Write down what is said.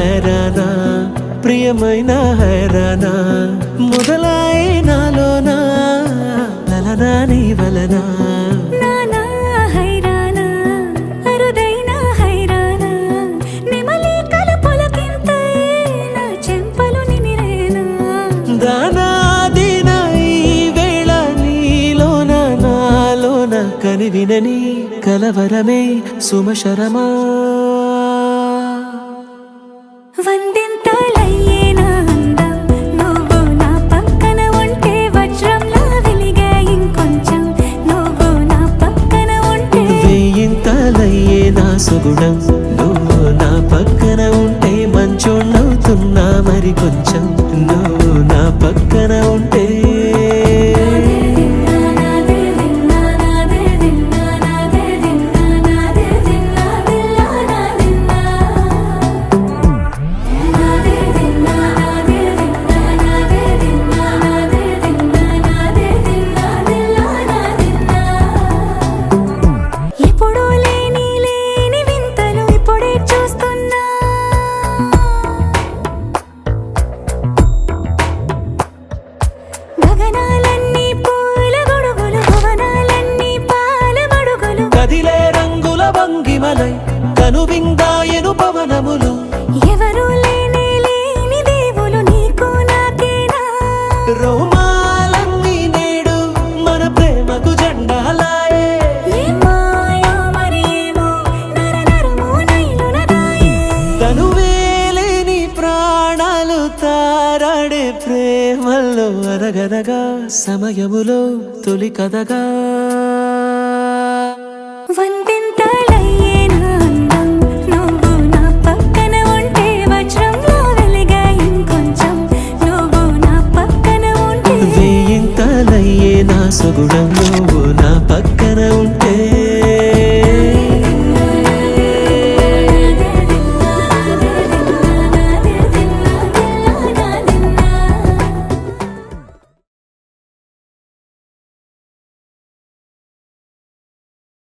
హైరానా ప్రియమైన హైరానా మొదలాయి నాలోనా లలనా నీ వలనా నానా హైరానా అరుదైన హైరానా నెమలి కలుపులకింతై నా చెంపలు నిమిరేనా దానాదిన ఈ వేళ నీలోన నాలోన కనివినని కలవరమే సుమశరమా వందింతలయ్యేనా అందం నువ్వు నా పక్కన ఉంటే వజ్రంలా వెలిగే ఇంకొంచెం నువ్వు నా పక్కన ఉంటే వేయింతలయ్యే నా సుగుణం నువ్వు నా పక్కన ఉంటే మంచోణ్ణవుతున్నా మరి కొంచెం నువ్వు నా పక్కన ఉంటే ఎప్పుడూ లేని వింతలు ఇప్పుడే చూస్తున్నా గగనాలన్నీ పూల గొడుగులు భవనాలన్నీ పాల మడుగులు కదిలే రంగుల భంగిమలై కనువిందాయను పవనములు ఎవరు లేని దేవులు నీకు నాకేనా రోమాలన్నీ నేడు మన ప్రేమకు జెండాలాయే ఏ మాయో మరేమో నరనరమో నైలునదాయే తనువేలేని ప్రాణాలు తారాడే ప్రేమల్లో అరగనగా సమయములో తొలి కథగా వందింతలయ్యేనా అందం నువ్వు నా పక్కన ఉంటే వజ్రంలా వెలిగే ఇంకొంచెం నువ్వు నా పక్కన ఉంటే వేయింతలయ్యే నా సుగుణం నువ్వు